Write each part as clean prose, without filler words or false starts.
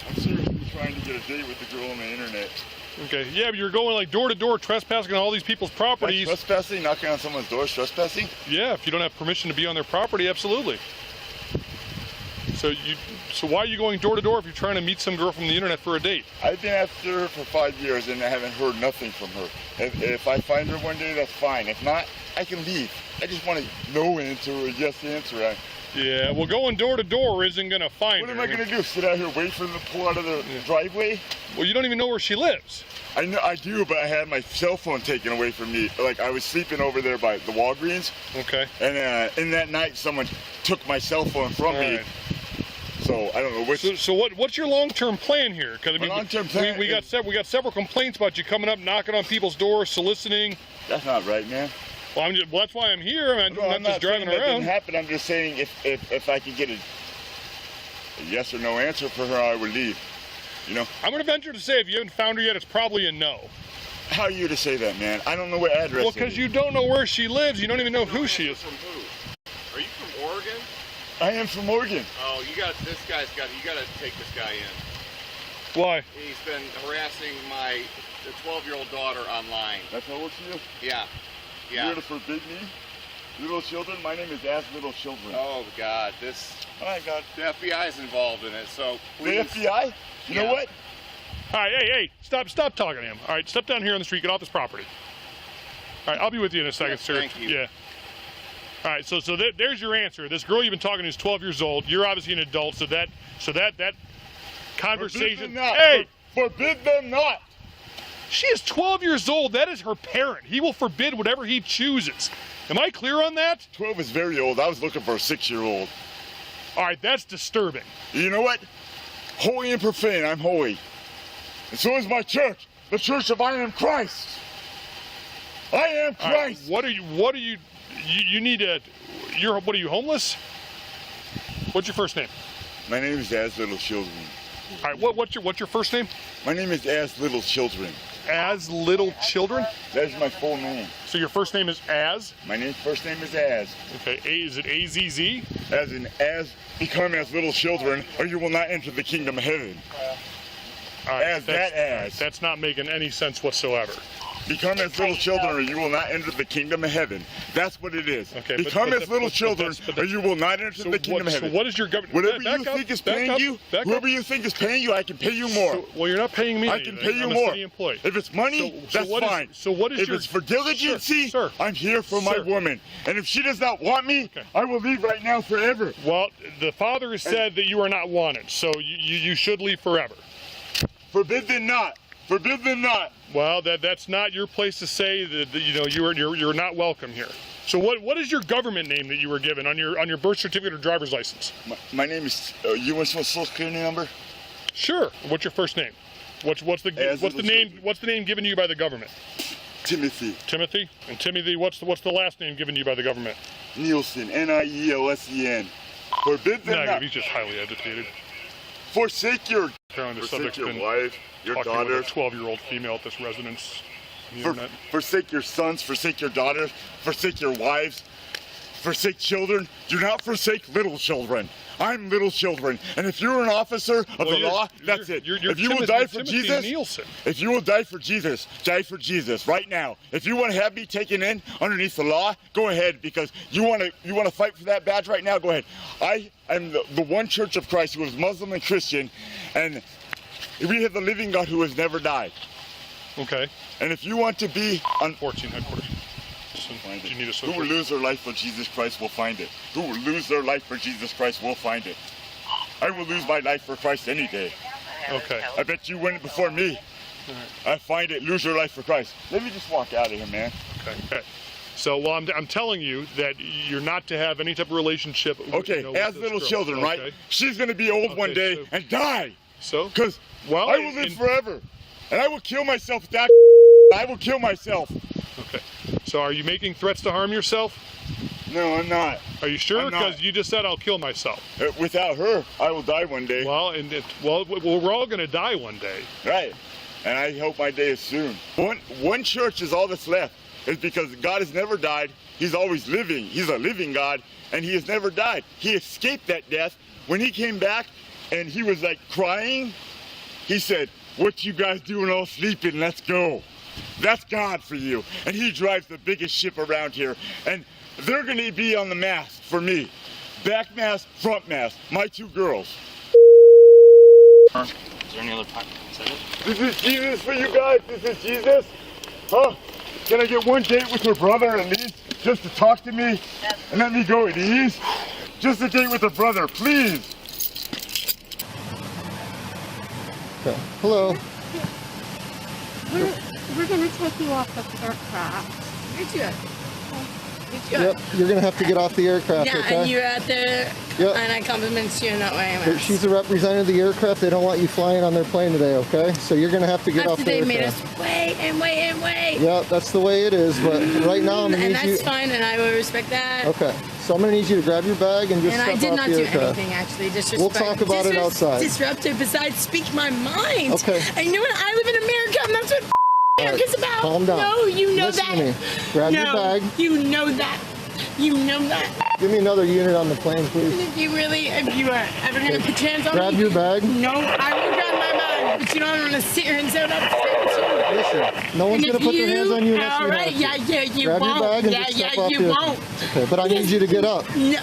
I'm seriously trying to get a date with the girl on the internet. Okay, yeah, but you're going like door to door trespassing on all these people's properties. Like trespassing, knocking on someone's door, trespassing? Yeah, if you don't have permission to be on their property, absolutely. So why are you going door to door if you're trying to meet some girl from the internet for a date? I've been after her for 5 years and I haven't heard nothing from her. If I find her one day, that's fine. If not, I can leave. I just want a no answer or a yes answer. Yeah, well, going door to door isn't going to find her. What am I going to do? Sit out here, wait for them to pull out of the driveway? Well, you don't even know where she lives. I know I do, but I had my cell phone taken away from me. Like, I was sleeping over there by the Walgreens. Okay. And in that night, someone took my cell phone from me. Right. So I don't know which. So what's your long-term plan here? Because I mean, long-term plan we got several complaints about you coming up, knocking on people's doors, soliciting. That's not right, man. Well, that's why I'm here. I'm not just driving around. That didn't happen. I'm just saying if I could get a yes or no answer for her, I would leave. You know. I'm gonna venture to say if you haven't found her yet, it's probably a no. How are you to say that, man? I don't know what address. Well, because you don't know where she lives. You don't even know who she is. From who? Are you from Oregon? I am from Oregon. Oh, you gotta take this guy in. Why? He's been harassing the 12-year-old daughter online. That's how old she is? Yeah. You're here to forbid me? Little children? My name is As Little Children. Oh, God. Oh, my God. The FBI is involved in it, so please. The FBI? You know what? All right, hey, stop talking to him. All right, step down here on the street, get off this property. All right, I'll be with you in a second, Yes, sir. thank you. Yeah. All right, so there's your answer. This girl you've been talking to is 12 years old. You're obviously an adult, so that conversation. Forbid them not. Hey, Forbid them not. she is 12 years old. That is her parent. He will forbid whatever he chooses. Am I clear on that? 12 is very old. I was looking for a 6-year-old. All right, that's disturbing. You know what? Holy and profane, I'm holy. And so is my church, the Church of I Am Christ. I am Christ. All right, what are you, you need to, what are you, homeless? What's your first name? My name is As Little Children. All right, what's your first name? My name is As Little Children. As Little Children? That is my full name. So your first name is As? My first name is As. Okay, is it A-Z-Z? As in, become as little children, or you will not enter the kingdom of heaven. All right, As that as. That's not making any sense whatsoever. Become as little children, or you will not enter the kingdom of heaven. That's what it is. Okay, Become as little children, or you will not enter the kingdom of heaven. So what is your government? Whatever you think is paying you, whoever you think is paying you, I can pay you more. Well, you're not paying me. I can pay you I'm more. a city employee. If it's money, that's fine. So what is if your? it's for diligency, Sir, I'm here for my woman. And if she does not want me, I will leave right now forever. Well, the Father has said that you are not wanted, so you should leave forever. Forbid them not. Forbid them not. Well, that's not your place to say that you're not welcome here. So what is your government name that you were given on your birth certificate or driver's license? My name is. You want my social security number? Sure. What's your first name? What's the name given to you by the government? Timothy. Timothy? And Timothy, what's the last name given to you by the government? Nielsen. Nielsen. Forbid them not. He's just highly educated. Forsake your. Apparently the Forsake subject's your been wife, your talking daughter. with a 12-year-old female at this residence. Forsake your sons, forsake your daughters, forsake your wives, forsake children. Do not forsake little children. I'm little children. And if you're an officer of the law, that's it. If you will die for Jesus, if you will die for Jesus, die for Jesus right now. If you want to have me taken in underneath the law, go ahead, because you want to fight for that badge right now, go ahead. I am the one Church of Christ who is Muslim and Christian, and we have the living God who has never died. Okay. And if you want to be on 14 headquarters. Do you need a social? Who will lose their life for Jesus Christ will find it. Who will lose their life for Jesus Christ will find it. I will lose my life for Christ any day. Okay. I bet you win it before me. I find it. Lose your life for Christ. Let me just walk out of here, man. Okay. So, well, I'm telling you that you're not to have any type of relationship. Okay, as little children, right? She's going to be old one day and die. So? Because I will live forever. And I will kill myself with that. I will kill myself. Okay. So are you making threats to harm yourself? No, I'm not. Are you sure? Because you just said I'll kill myself. Without her, I will die one day. Well, we're all going to die one day. Right. And I hope my day is soon. One church is all that's left. It's because God has never died. He's always living. He's a living God, and he has never died. He escaped that death. When he came back, and he was like crying. He said, "What you guys doing all sleeping? Let's go." That's God for you. And he drives the biggest ship around here. And they're going to be on the mast for me. Back mast, front mast. My 2 girls. Is there any other pocket? This is Jesus for you guys. This is Jesus. Huh? Can I get one date with her brother at least? Just to talk to me and let me go at ease? Just a date with her brother, please. Okay. Hello. We're going to take you off the aircraft. Yep, you're going to have to get off the aircraft, Yeah, okay? and you're out there, Yep. and I compliment you in that way. But she's a representative of the aircraft. They don't want you flying on their plane today, okay? So you're going to have to get off After the they made aircraft. us wait and wait and wait. Yep, that's the way it is. But right now, I'm going to And need you... that's fine, and I will respect that. Okay, so I'm going to need you to grab your bag and just And step I did off not the do aircraft. anything, actually. Disrespect. We'll talk about it outside. Disruptive, besides speak my mind. Okay. And you know what? I live in America, and that's what America's about. Calm down. No, you know Listen that. to me. Grab your bag. You know that. You know that. Give me another unit on the plane, please. If you are ever going to put your hands on Grab me. your bag. No, I will grab my bag, but you don't want to sit here and say what I'm saying. Listen, no one's And going to if put their hands on you unless all you right, have to. yeah, you Grab won't. your bag and just step off you the won't. Okay, but I need you to get up. No. You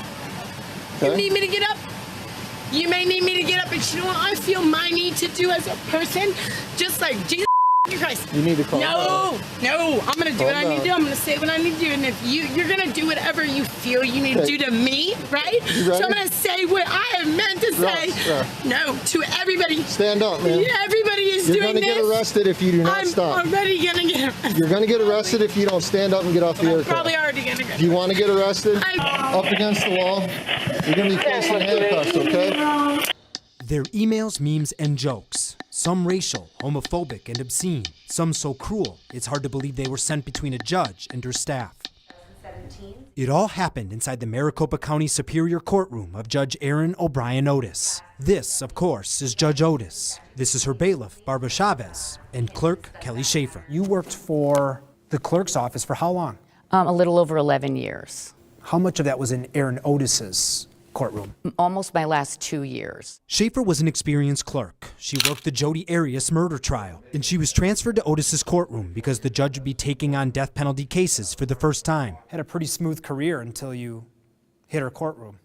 Okay? need me to get up? You may need me to get up, but you know what I feel my need to do as a person? Just like Jesus Christ. You need to calm down. No, I'm gonna do Calm what I need to do. down. I'm gonna say what I need to do, and if you're gonna do whatever you feel you need to Okay. do to me, right? You So ready? I'm gonna say what I have meant to say. Ross. No to everybody. Stand up, man. Yeah, everybody is You're doing going to this. get arrested if you do not I'm stop. already gonna get arrested. You're going to get arrested if you don't stand up and get off the I'm aircraft. probably already gonna get Do you want to get arrested? I- Up against the wall? You're going to be placed in handcuffs, okay? Their emails, memes, and jokes. Some racial, homophobic, and obscene. Some so cruel, it's hard to believe they were sent between a judge and her staff. It all happened inside the Maricopa County Superior Courtroom of Judge Aaron O'Brien Otis. This, of course, is Judge Otis. This is her bailiff, Barbara Chavez, and clerk, Kelly Schaefer. You worked for the clerk's office for how long? A little over 11 years. How much of that was in Aaron Otis's courtroom? Almost my last 2 years. Schaefer was an experienced clerk. She worked the Jodi Arias murder trial, and she was transferred to Otis's courtroom because the judge would be taking on death penalty cases for the first time. Had a pretty smooth career until you hit her courtroom.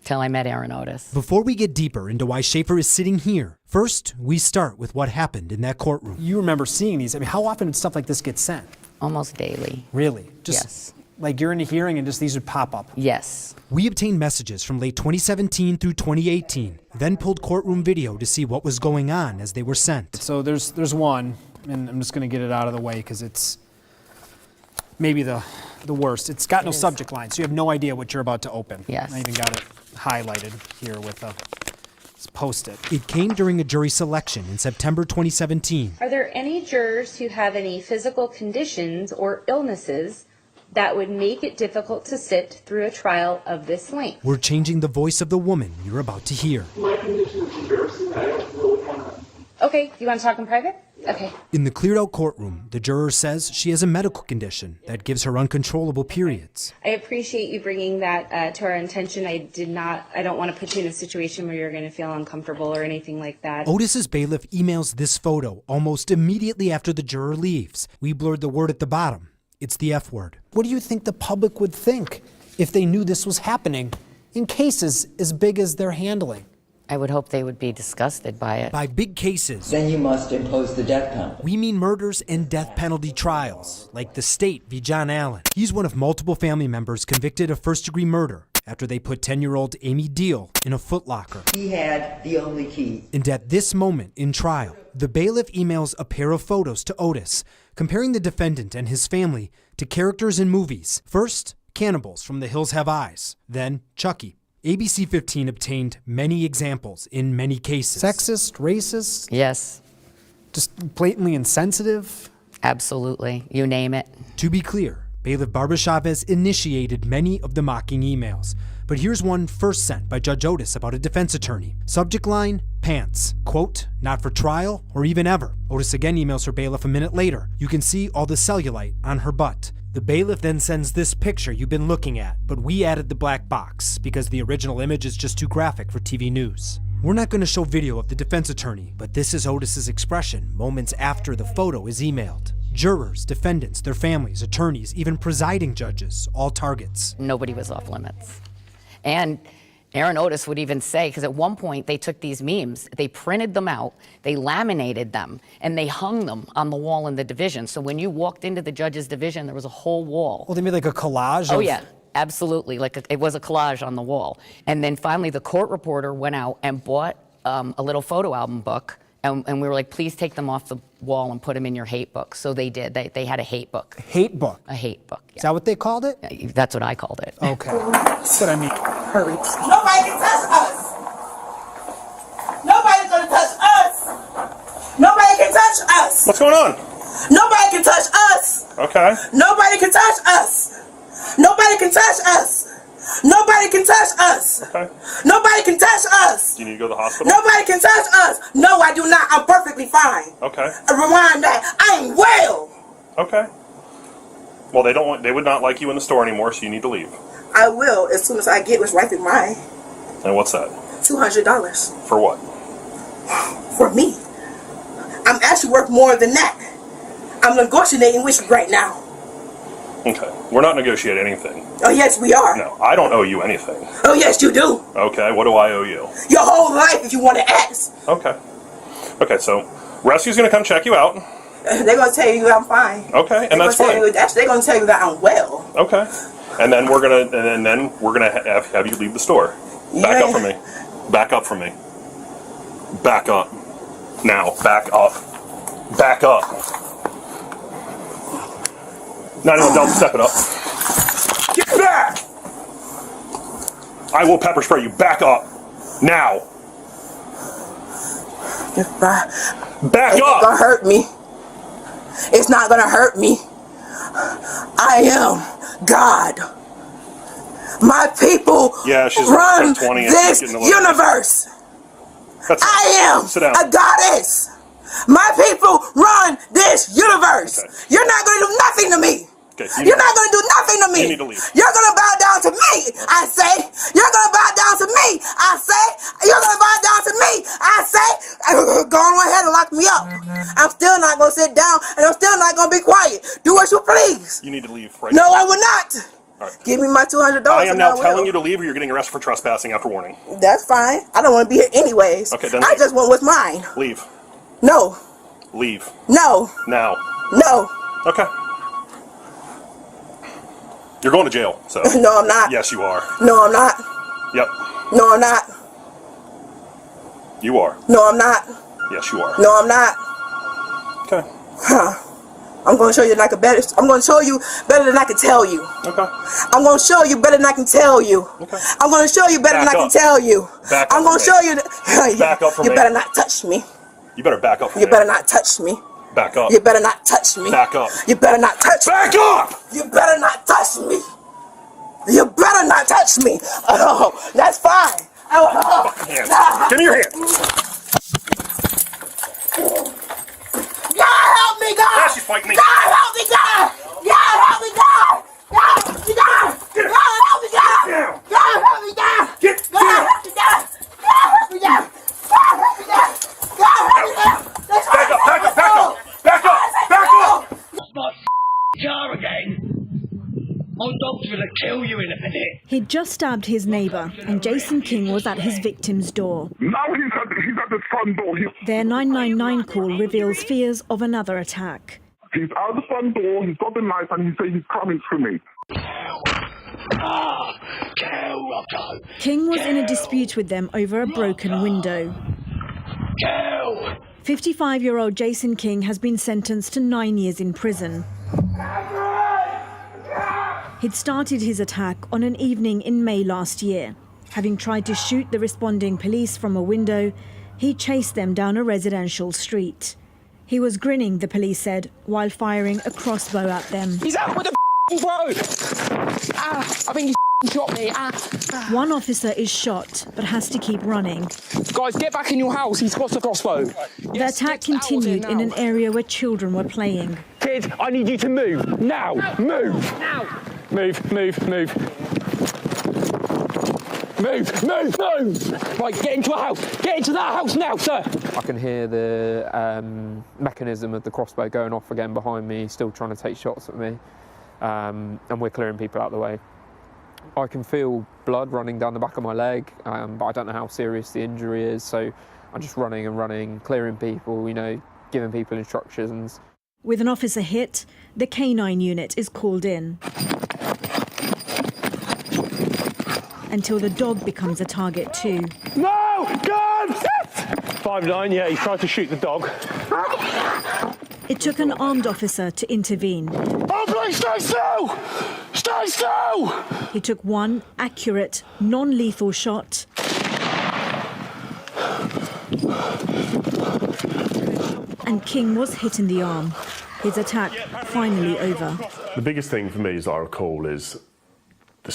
Till I met Aaron Otis. Before we get deeper into why Schaefer is sitting here, first we start with what happened in that courtroom. You remember seeing these. I mean, how often did stuff like this get sent? Almost daily. Really? Just Yes. like you're in a hearing and just these would pop up. Yes. We obtained messages from late 2017 through 2018, then pulled courtroom video to see what was going on as they were sent. So there's one, and I'm just going to get it out of the way because it's maybe the worst. It's got no subject line, so you have no idea what you're about to open. Yes. I even got it highlighted here with a Post-it. It came during a jury selection in September 2017. Are there any jurors who have any physical conditions or illnesses that would make it difficult to sit through a trial of this length? We're changing the voice of the woman you're about to hear. My condition is embarrassing. I don't really want to. Okay, you want to talk in private? Okay. In the cleared out courtroom, the juror says she has a medical condition that gives her uncontrollable periods. I appreciate you bringing that to our attention. I don't want to put you in a situation where you're going to feel uncomfortable or anything like that. Otis's bailiff emails this photo almost immediately after the juror leaves. We blurred the word at the bottom. It's the F word. What do you think the public would think if they knew this was happening in cases as big as they're handling? I would hope they would be disgusted by it. By big cases. Then you must impose the death penalty. We mean murders and death penalty trials, like the State v. John Allen. He's one of multiple family members convicted of first-degree murder after they put 10-year-old Amy Deal in a footlocker. He had the only key. And at this moment in trial, the bailiff emails a pair of photos to Otis, comparing the defendant and his family to characters in movies. First, cannibals from The Hills Have Eyes. Then, Chucky. ABC 15 obtained many examples in many cases. Sexist, racist? Yes. Just blatantly insensitive? Absolutely. You name it. To be clear, Bailiff Barbara Chavez initiated many of the mocking emails. But here's one first sent by Judge Otis about a defense attorney. Subject line, pants. Quote, not for trial or even ever. Otis again emails her bailiff a minute later. You can see all the cellulite on her butt. The bailiff then sends this picture you've been looking at, but we added the black box because the original image is just too graphic for TV news. We're not going to show video of the defense attorney, but this is Otis's expression moments after the photo is emailed. Jurors, defendants, their families, attorneys, even presiding judges, all targets. Nobody was off limits. And Aaron Otis would even say, because at one point they took these memes, they printed them out, they laminated them, and they hung them on the wall in the division. So when you walked into the judge's division, there was a whole wall. Well, they made like a collage Oh of... yeah, absolutely. It was a collage on the wall. And then finally the court reporter went out and bought a little photo album book, and we were like, please take them off the wall and put them in your hate book. So they did. They had a hate book. Hate book? A hate book, yeah. Is that what they called it? That's what I called it. Okay. That's what I mean. Hurry. Nobody can touch us. Nobody's gonna touch us. Nobody can touch us. What's going on? Nobody can touch us. Okay. Nobody can touch us. Nobody can touch us. Nobody can touch us. Okay. Nobody can touch us. Do you need to go to the hospital? Nobody can touch us. No, I do not. I'm perfectly fine. Okay. Rewind that. I am well. Okay. Well, they would not like you in the store anymore, so you need to leave. I will as soon as I get what's rightfully mine. And what's that? $200. For what? For me. I'm actually worth more than that. I'm negotiating with you right now. Okay. We're not negotiating anything. Oh, yes, we are. No, I don't owe you anything. Oh, yes, you do. Okay, what do I owe you? Your whole life, if you want to ask. Okay. Okay, so Rescue's going to come check you out. They're going to tell you I'm fine. Okay, and that's fine. They're going to tell you that I'm well. Okay. And then we're gonna have you leave the store. Back up from me. Back up from me. Back up. Now, back up. Back up. Not even don't step it up. Get back! I will pepper spray you. Back up. Now. Back It's up! not gonna hurt me. It's not gonna hurt me. I am God. My people run this universe. I am a goddess. My people run this universe. Okay. You're not gonna do nothing to me. Okay, you're not going to do nothing to me. You need to leave. You're going to bow down to me, I say. You're going to bow down to me, I say. You're going to bow down to me, I say. Go on ahead and lock me up. I'm still not going to sit down, and I'm still not going to be quiet. Do what you please. You need to leave right now. No, I will not. All right. Give me my $200. I am now telling you to leave, or you're getting arrested for trespassing after warning. That's fine. I don't want to be here anyways. Okay, then I just want what's mine. Leave. No. Leave. No. Now. No. Okay. You're going to jail, so. No, I'm not. Yes, you are. No, I'm not. Yep. No, I'm not. You are. No, I'm not. Yes, you are. No, I'm not. Okay. Huh. I'm going to show you I'm going to show you better than I can tell you. Okay. I'm going to show you better than I can tell you. Okay. I'm going to show you better than I can tell you. Back I'm going to show you. Back up from me. You better not touch me. You better back up from me. me. You better not touch me. Back up. You better not touch me. Back up. You better not touch me. Back up! You better not touch me. You better not touch me. Oh, that's fine. Oh, hands. Give me your hand. God help me, God! Now she's fighting me. God help me, God! God help me, God! God help me, God! God help me, God! God help me, God! Get God help me, God! God help me, God! God help me, God! God help me, God! Back up! Back up! Back up! Back up! Back up! That's my car again. My dog's gonna kill you in a minute. He'd just stabbed his neighbour, and Jason King was at his victim's door. Now he's at the front door. Their 999 call reveals fears of another attack. He's out the front door, he's got the knife, and he says he's coming for me. Kill, Rocco. King was in a dispute with them over a broken window. Kill. 55-year-old Jason King has been sentenced to 9 years in prison. He'd started his attack on an evening in May last year. Having tried to shoot the responding police from a window, he chased them down a residential street. He was grinning, the police said, while firing a crossbow at them. He's out with the road! I think he shot me. One officer is shot, but has to keep running. Guys, get back in your house. He's got a crossbow. The attack continued in an area where children were playing. Kid, I need you to move. Now! Move! Now! Move, move, move. Move, move, move! Right, get into a house. Get into that house now, sir! I can hear the mechanism of the crossbow going off again behind me, still trying to take shots at me. And we're clearing people out of the way. I can feel blood running down the back of my leg, but I don't know how serious the injury is, so I'm just running and running, clearing people, you know, giving people instructions. With an officer hit, the K9 unit is called in. Until the dog becomes a target too. No! Gun! 5'9", yeah, he tried to shoot the dog. It took an armed officer to intervene. Oh, please stay still! Stay still! He took one accurate, non-lethal shot. And King was hit in the arm. His attack finally over. The biggest thing for me, as I recall, is the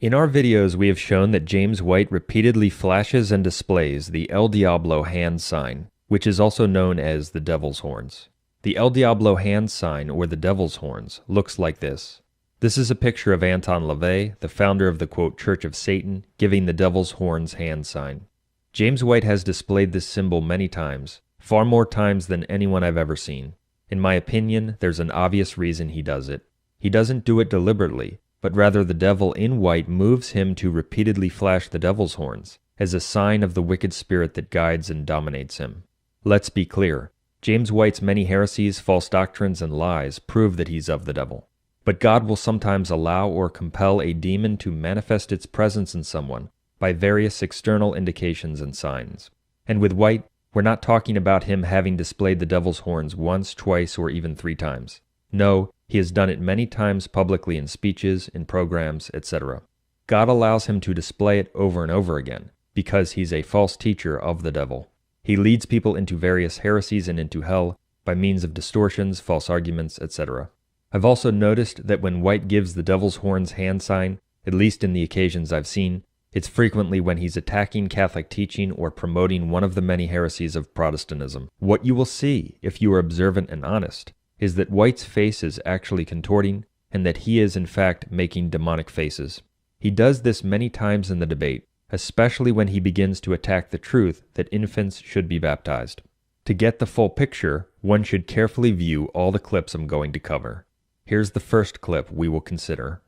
In our videos, we have shown that James White repeatedly flashes and displays the El Diablo hand sign, which is also known as the Devil's Horns. The El Diablo hand sign, or the Devil's Horns, looks like this. This is a picture of Anton LaVey, the founder of the quote Church of Satan, giving the Devil's Horns hand sign. James White has displayed this symbol many times, far more times than anyone I've ever seen. In my opinion, there's an obvious reason he does it. He doesn't do it deliberately, but rather the devil in white moves him to repeatedly flash the devil's horns, as a sign of the wicked spirit that guides and dominates him. Let's be clear, James White's many heresies, false doctrines, and lies prove that he's of the devil. But God will sometimes allow or compel a demon to manifest its presence in someone by various external indications and signs. And with White, we're not talking about him having displayed the devil's horns once, twice, or even 3 times. No, he has done it many times publicly in speeches, in programs, etc. God allows him to display it over and over again, because he's a false teacher of the devil. He leads people into various heresies and into hell by means of distortions, false arguments, etc. I've also noticed that when White gives the devil's horns hand sign, at least in the occasions I've seen, it's frequently when he's attacking Catholic teaching or promoting one of the many heresies of Protestantism. What you will see, if you are observant and honest, is that White's face is actually contorting, and that he is in fact making demonic faces. He does this many times in the debate, especially when he begins to attack the truth that infants should be baptized. To get the full picture, one should carefully view all the clips I'm going to cover. Here's the first clip we will consider.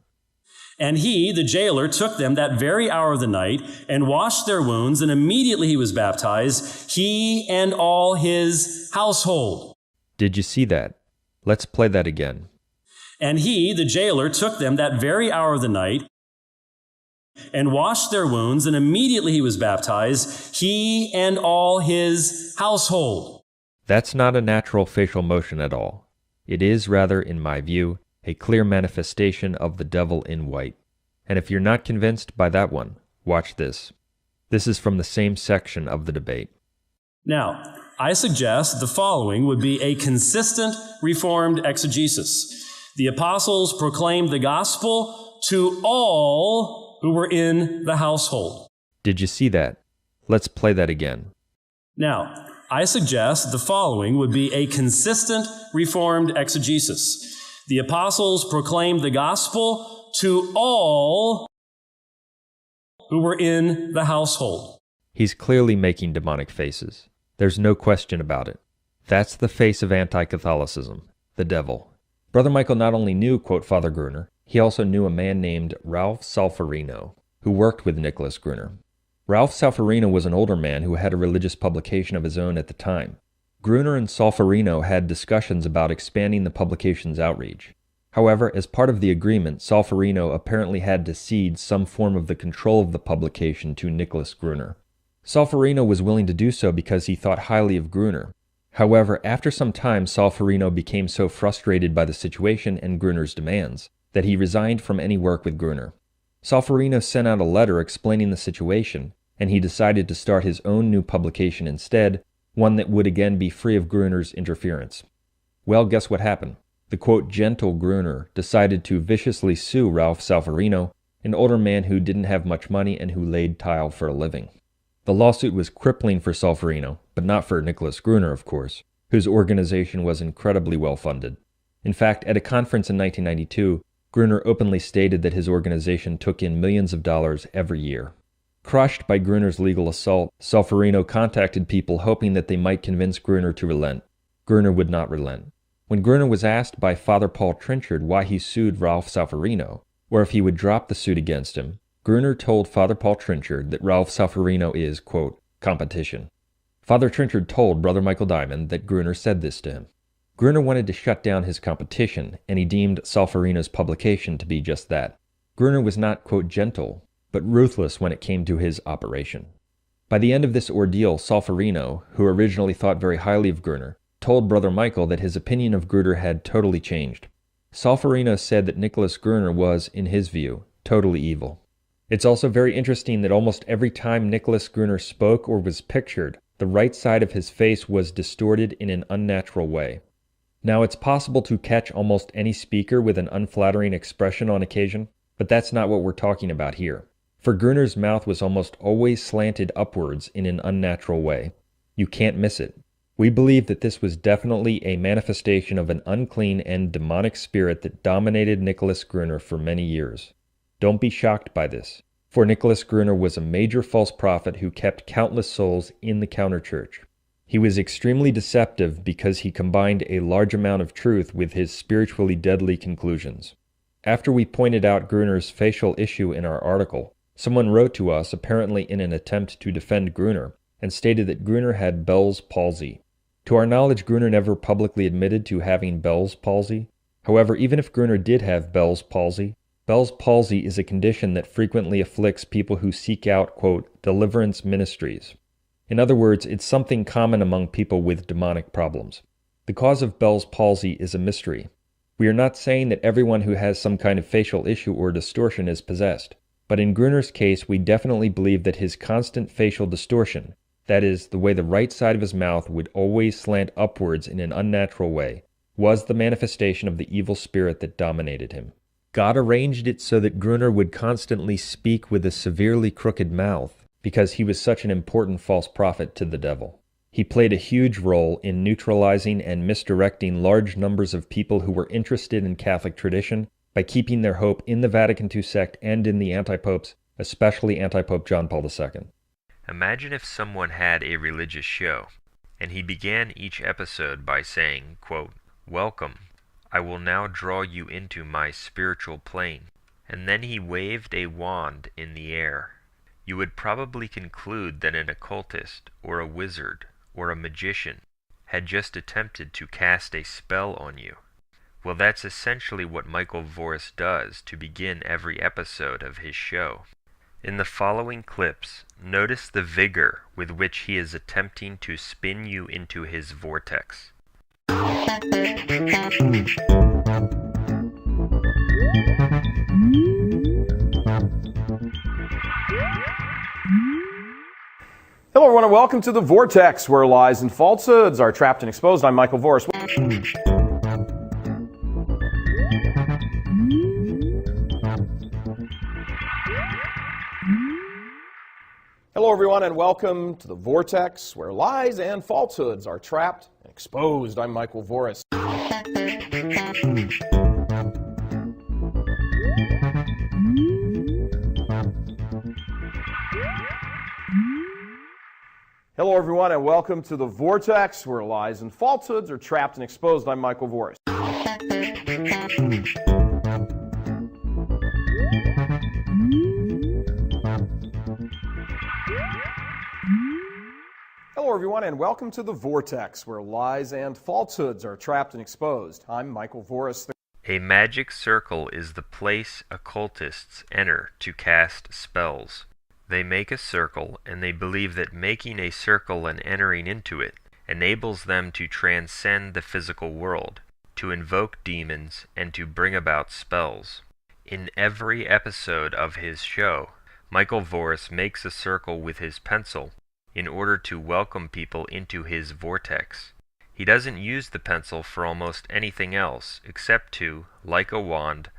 And he, the jailer, took them that very hour of the night and washed their wounds, and immediately he was baptized, he and all his household. Did you see that? Let's play that again. And he, the jailer, took them that very hour of the night and washed their wounds, and immediately he was baptized, he and all his household. That's not a natural facial motion at all. It is rather, in my view, a clear manifestation of the devil in white. And if you're not convinced by that one, watch this. This is from the same section of the debate. Now, I suggest the following would be a consistent Reformed exegesis. The apostles proclaimed the gospel to all who were in the household. Did you see that? Let's play that again. Now, I suggest the following would be a consistent Reformed exegesis. The apostles proclaimed the gospel to all who were in the household. He's clearly making demonic faces. There's no question about it. That's the face of anti-Catholicism, the devil. Brother Michael not only knew, quote Father Gruner, he also knew a man named Ralph Solferino, who worked with Nicholas Gruner. Ralph Solferino was an older man who had a religious publication of his own at the time. Gruner and Solferino had discussions about expanding the publication's outreach. However, as part of the agreement, Solferino apparently had to cede some form of the control of the publication to Nicholas Gruner. Solferino was willing to do so because he thought highly of Gruner. However, after some time, Solferino became so frustrated by the situation and Gruner's demands that he resigned from any work with Gruner. Solferino sent out a letter explaining the situation, and he decided to start his own new publication instead, one that would again be free of Gruner's interference. Well, guess what happened? The quote gentle Gruner decided to viciously sue Ralph Solferino, an older man who didn't have much money and who laid tile for a living. The lawsuit was crippling for Solferino, but not for Nicholas Gruner, of course, whose organization was incredibly well funded. In fact, at a conference in 1992, Gruner openly stated that his organization took in millions of dollars every year. Crushed by Gruner's legal assault, Solferino contacted people hoping that they might convince Gruner to relent. Gruner would not relent. When Gruner was asked by Father Paul Trinchard why he sued Ralph Solferino, or if he would drop the suit against him, Gruner told Father Paul Trinchard that Ralph Solferino is, quote, competition. Father Trinchard told Brother Michael Diamond that Gruner said this to him. Gruner wanted to shut down his competition, and he deemed Solferino's publication to be just that. Gruner was not, quote, gentle, but ruthless when it came to his operation. By the end of this ordeal, Solferino, who originally thought very highly of Gruner, told Brother Michael that his opinion of Gruner had totally changed. Solferino said that Nicholas Gruner was, in his view, totally evil. It's also very interesting that almost every time Nicholas Gruner spoke or was pictured, the right side of his face was distorted in an unnatural way. Now, it's possible to catch almost any speaker with an unflattering expression on occasion, but that's not what we're talking about here. For Gruner's mouth was almost always slanted upwards in an unnatural way. You can't miss it. We believe that this was definitely a manifestation of an unclean and demonic spirit that dominated Nicholas Gruner for many years. Don't be shocked by this, for Nicholas Gruner was a major false prophet who kept countless souls in the counterchurch. He was extremely deceptive because he combined a large amount of truth with his spiritually deadly conclusions. After we pointed out Gruner's facial issue in our article, someone wrote to us, apparently in an attempt to defend Gruner, and stated that Gruner had Bell's palsy. To our knowledge, Gruner never publicly admitted to having Bell's palsy. However, even if Gruner did have Bell's palsy is a condition that frequently afflicts people who seek out, quote, deliverance ministries. In other words, it's something common among people with demonic problems. The cause of Bell's palsy is a mystery. We are not saying that everyone who has some kind of facial issue or distortion is possessed. But in Gruner's case, we definitely believe that his constant facial distortion, that is, the way the right side of his mouth would always slant upwards in an unnatural way, was the manifestation of the evil spirit that dominated him. God arranged it so that Gruner would constantly speak with a severely crooked mouth, because he was such an important false prophet to the devil. He played a huge role in neutralizing and misdirecting large numbers of people who were interested in Catholic tradition by keeping their hope in the Vatican II sect and in the anti-popes, especially anti-pope John Paul II. Imagine if someone had a religious show, and he began each episode by saying, quote, welcome, I will now draw you into my spiritual plane, and then he waved a wand in the air. You would probably conclude that an occultist, or a wizard, or a magician had just attempted to cast a spell on you. Well, that's essentially what Michael Voris does to begin every episode of his show. In the following clips, notice the vigor with which he is attempting to spin you into his vortex. Hello everyone and welcome to The Vortex, where lies and falsehoods are trapped and exposed. I'm Michael Voris. Hello everyone and welcome to The Vortex, where lies and falsehoods are trapped and exposed. I'm Michael Voris. Hello everyone and welcome to The Vortex, where lies and falsehoods are trapped and exposed. I'm Michael Voris. Hello everyone and welcome to The Vortex, where lies and falsehoods are trapped and exposed. I'm Michael Voris. A magic circle is the place occultists enter to cast spells. They make a circle, and they believe that making a circle and entering into it enables them to transcend the physical world, to invoke demons, and to bring about spells. In every episode of his show, Michael Voris makes a circle with his pencil in order to welcome people into his vortex. He doesn't use the pencil for almost anything else except to, like a wand,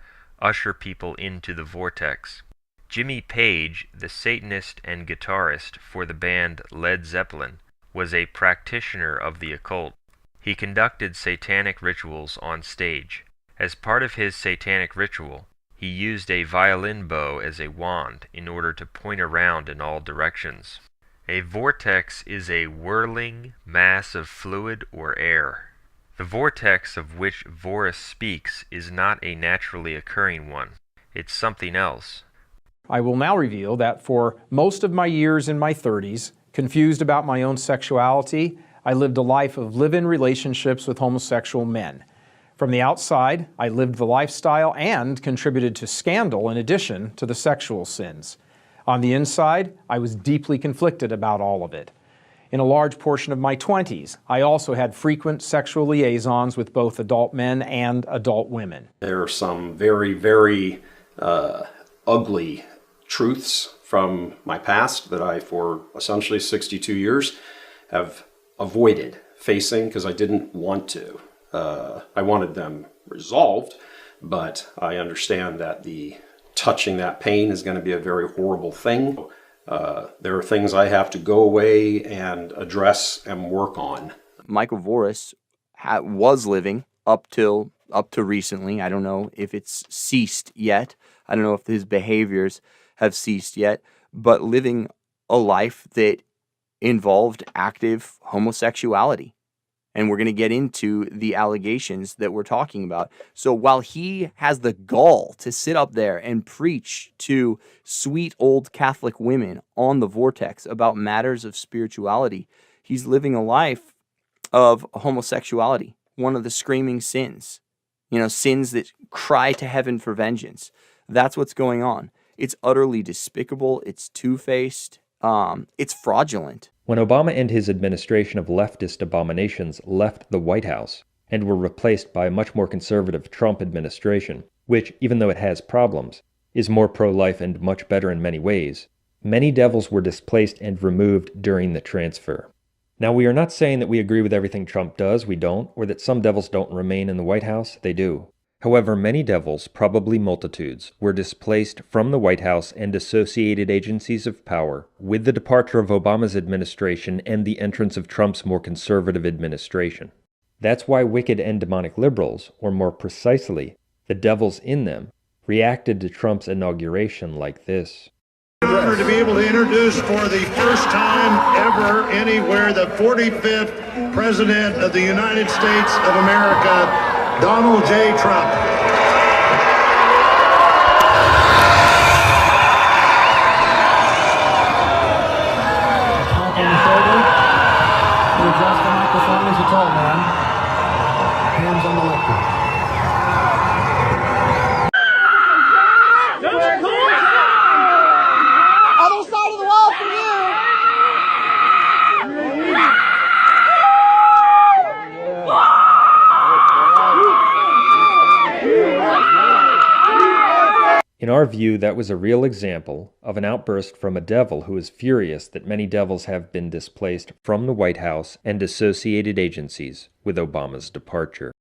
usher people into the vortex. Jimmy Page, the Satanist and guitarist for the band Led Zeppelin, was a practitioner of the occult. He conducted satanic rituals on stage. As part of his satanic ritual, He used a violin bow as a wand in order to point around in all directions. A vortex is a whirling mass of fluid or air. The vortex of which Voris speaks is not a naturally occurring one. It's something else. I will now reveal that for most of my years in my 30s, confused about my own sexuality, I lived a life of live-in relationships with homosexual men. From the outside, I lived the lifestyle and contributed to scandal in addition to the sexual sins. On the inside, I was deeply conflicted about all of it. In a large portion of my 20s, I also had frequent sexual liaisons with both adult men and adult women. There are some very, very ugly truths from my past that I, for essentially 62 years, have avoided facing because I didn't want to. I wanted them resolved, but I understand that touching that pain is going to be a very horrible thing. There are things I have to go away and address and work on. Michael Voris was living up to recently. I don't know if it's ceased yet. I don't know if his behaviors have ceased yet, but living a life that involved active homosexuality. And we're going to get into the allegations that we're talking about. So while he has the gall to sit up there and preach to sweet old Catholic women on the Vortex about matters of spirituality, he's living a life of homosexuality, one of the screaming sins. You know, sins that cry to heaven for vengeance. That's what's going on. It's utterly despicable. It's two-faced. It's fraudulent. When Obama and his administration of leftist abominations left the White House and were replaced by a much more conservative Trump administration, which, even though it has problems, is more pro-life and much better in many ways, many devils were displaced and removed during the transfer. Now, we are not saying that we agree with everything Trump does, we don't, or that some devils don't remain in the White House, they do. However, many devils, probably multitudes, were displaced from the White House and associated agencies of power with the departure of Obama's administration and the entrance of Trump's more conservative administration. That's why wicked and demonic liberals, or more precisely, the devils in them, reacted to Trump's inauguration like this. I'm honored to be able to introduce for the first time ever anywhere the 45th President of the United States of America, Donald J. Trump. On the shoulder. You adjust the microphone as you told, man. Hands on the lectern. Other side of the wall for you. In our view, that was a real example of an outburst from a devil who is furious that many devils have been displaced from the White House and associated agencies with Obama's departure.